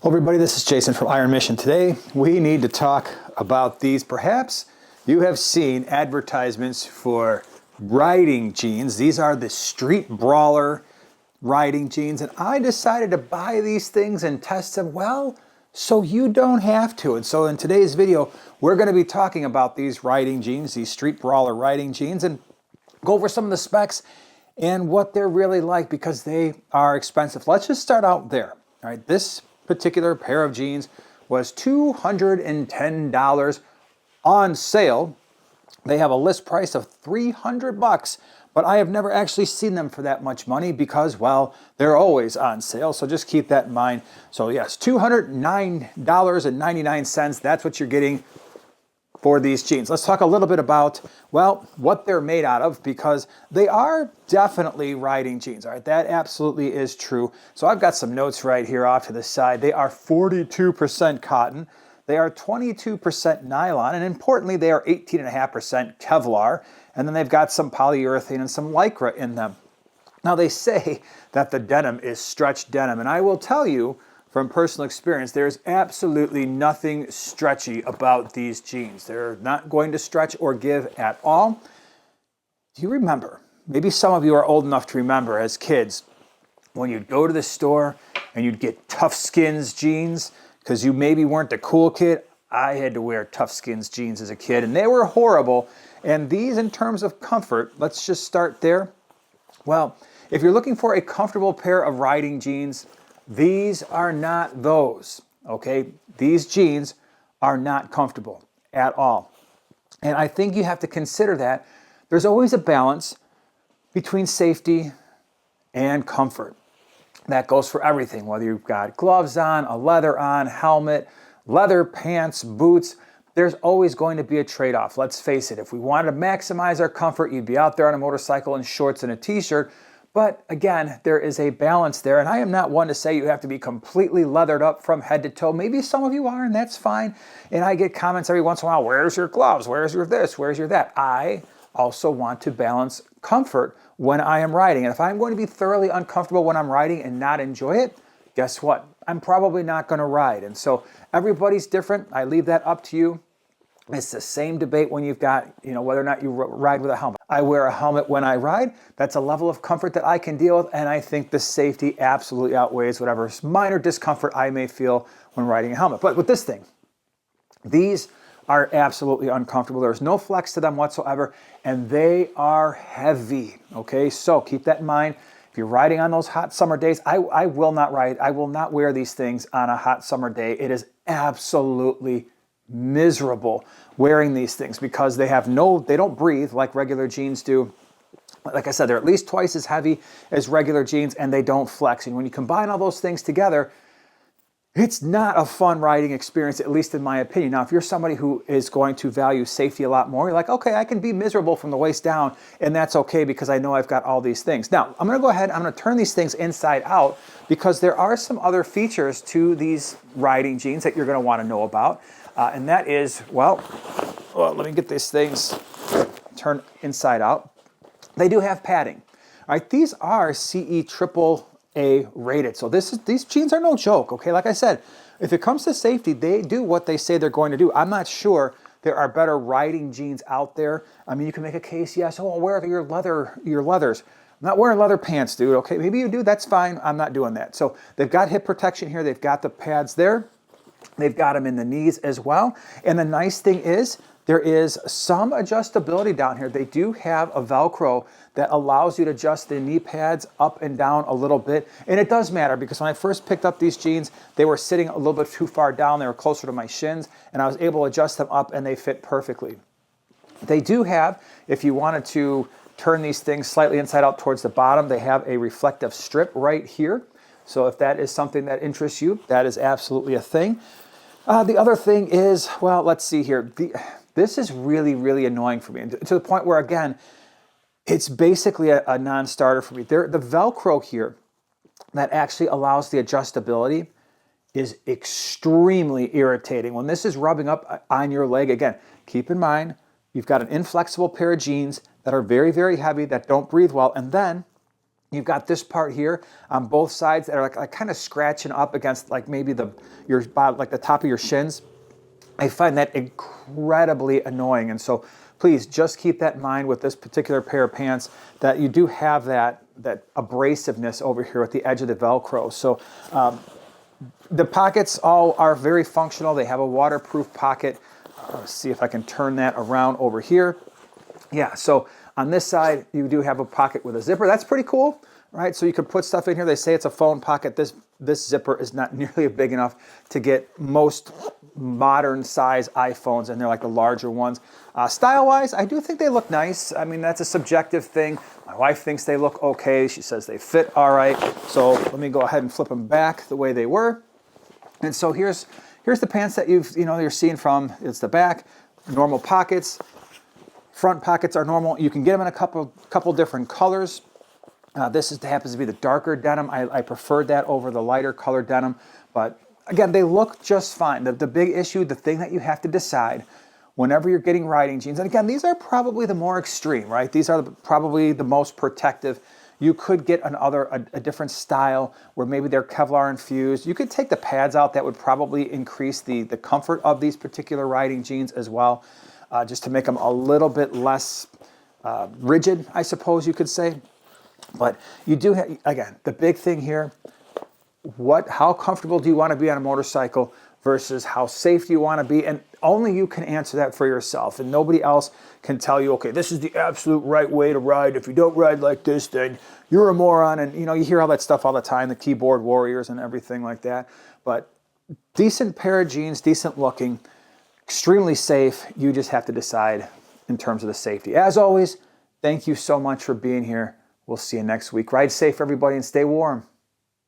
Hello everybody, this is Jason from Iron Mission. Today we need to talk about these. Perhaps you have seen advertisements for riding jeans. These are the StreetBrawler riding jeans, and I decided to buy these things and test them, well, so you don't have to. And so in today's video, we're going to be talking about these riding jeans, these StreetBrawler riding jeans, and go over some of the specs and what they're really like because they are expensive. Let's just start out there. All right, this particular pair of jeans was $210 on sale. They have a list price of $300, but I have never actually seen them for that much money because, well, they're always on sale. So just keep that in mind. So yes, $209.99. That's what you're getting for these jeans. Let's talk a little bit about, well, what they're made out of, because they are definitely riding jeans. All right, that absolutely is true. So I've got some notes right here off to the side. They are 42% cotton. They are 22% nylon, and importantly, they are 18.5% Kevlar. And then they've got some polyurethane and some Lycra in them. Now they say that the denim is stretch denim, and I will tell you from personal experience, there's absolutely nothing stretchy about these jeans. They're not going to stretch or give at all. Do you remember, maybe some of you are old enough to remember as kids, when you'd go to the store and you'd get Tough Skins jeans, because you maybe weren't the cool kid. I had to wear Tough Skins jeans as a kid, and they were horrible. And these, in terms of comfort, let's just start there. Well, if you're looking for a comfortable pair of riding jeans, these are not those, okay? These jeans are not comfortable at all. And I think you have to consider that there's always a balance between safety and comfort. That goes for everything, whether you've got gloves on, a leather on, helmet, leather pants, boots. There's always going to be a trade-off. Let's face it, if we wanted to maximize our comfort, you'd be out there on a motorcycle in shorts and a t-shirt. But again, there is a balance there, and I am not one to say you have to be completely leathered up from head to toe. Maybe some of you are, and that's fine. And I get comments every once in a while, where's your gloves? Where's your this? Where's your that? I also want to balance comfort when I am riding. And if I'm going to be thoroughly uncomfortable when I'm riding and not enjoy it, guess what? I'm probably not going to ride. And so everybody's different. I leave that up to you. It's the same debate when you've got, whether or not you ride with a helmet. I wear a helmet when I ride. That's a level of comfort that I can deal with, and I think the safety absolutely outweighs whatever minor discomfort I may feel when riding a helmet. But with this thing, these are absolutely uncomfortable. There's no flex to them whatsoever, and they are heavy, okay? So keep that in mind. If you're riding on those hot summer days, I will not ride. I will not wear these things on a hot summer day. It is absolutely miserable wearing these things because they don't breathe like regular jeans do. Like I said, they're at least twice as heavy as regular jeans, and they don't flex. And when you combine all those things together, it's not a fun riding experience, at least in my opinion. Now, if you're somebody who is going to value safety a lot more, you're like, okay, I can be miserable from the waist down, and that's okay because I know I've got all these things. Now, I'm going to go ahead, I'm going to turn these things inside out because there are some other features to these riding jeans that you're going to want to know about. And that is, well, let me get these things turned inside out. They do have padding. All right, these are CE AAA rated. So these jeans are no joke, okay? Like I said, if it comes to safety, they do what they say they're going to do. I'm not sure there are better riding jeans out there. I mean, you can make a case, yes, oh, where are your leathers? I'm not wearing leather pants, dude, okay? Maybe you do, that's fine. I'm not doing that. So they've got hip protection here. They've got the pads there. They've got them in the knees as well. And the nice thing is there is some adjustability down here. They do have a Velcro that allows you to adjust the knee pads up and down a little bit. And it does matter because when I first picked up these jeans, they were sitting a little bit too far down. They were closer to my shins, and I was able to adjust them up, and they fit perfectly. They do have, if you wanted to turn these things slightly inside out towards the bottom, they have a reflective strip right here. So if that is something that interests you, that is absolutely a thing. The other thing is, well, let's see here. This is really, really annoying for me, to the point where, again, it's basically a non-starter for me. The Velcro here that actually allows the adjustability is extremely irritating. When this is rubbing up on your leg, again, keep in mind, you've got an inflexible pair of jeans that are very, very heavy, that don't breathe well, and then You've got this part here on both sides that are like kind of scratching up against like maybe your like the top of your shins. I find that incredibly annoying, and so please just keep that in mind with this particular pair of pants, that you do have that abrasiveness over here at the edge of the Velcro. So the pockets all are very functional. They have a waterproof pocket. Let's see if I can turn that around over here. Yeah, so on this side, you do have a pocket with a zipper. That's pretty cool, right? So you can put stuff in here. They say it's a phone pocket. This zipper is not nearly big enough to get most modern size iPhones in there, like the larger ones. Style-wise, I do think they look nice. I mean, that's a subjective thing. My wife thinks they look okay. She says they fit all right. So let me go ahead and flip them back the way they were. And so here's the pants that you're seeing from. It's the back, normal pockets. Front pockets are normal. You can get them in a couple different colors. This happens to be the darker denim. I preferred that over the lighter colored denim. But again, they look just fine. The big issue, the thing that you have to decide whenever you're getting riding jeans, and again, these are probably the more extreme, right? These are probably the most protective. You could get a different style where maybe they're Kevlar infused. You could take the pads out. That would probably increase the comfort of these particular riding jeans as well. Just to make them a little bit less rigid, I suppose you could say. But you do have, again, the big thing here, how comfortable do you want to be on a motorcycle versus how safe do you want to be? And only you can answer that for yourself, and nobody else can tell you, okay, this is the absolute right way to ride. If you don't ride like this, then you're a moron. And you hear all that stuff all the time, the keyboard warriors and everything like that. But decent pair of jeans, decent looking, extremely safe. You just have to decide in terms of the safety. As always, thank you so much for being here. We'll see you next week. Ride safe, everybody, and stay warm.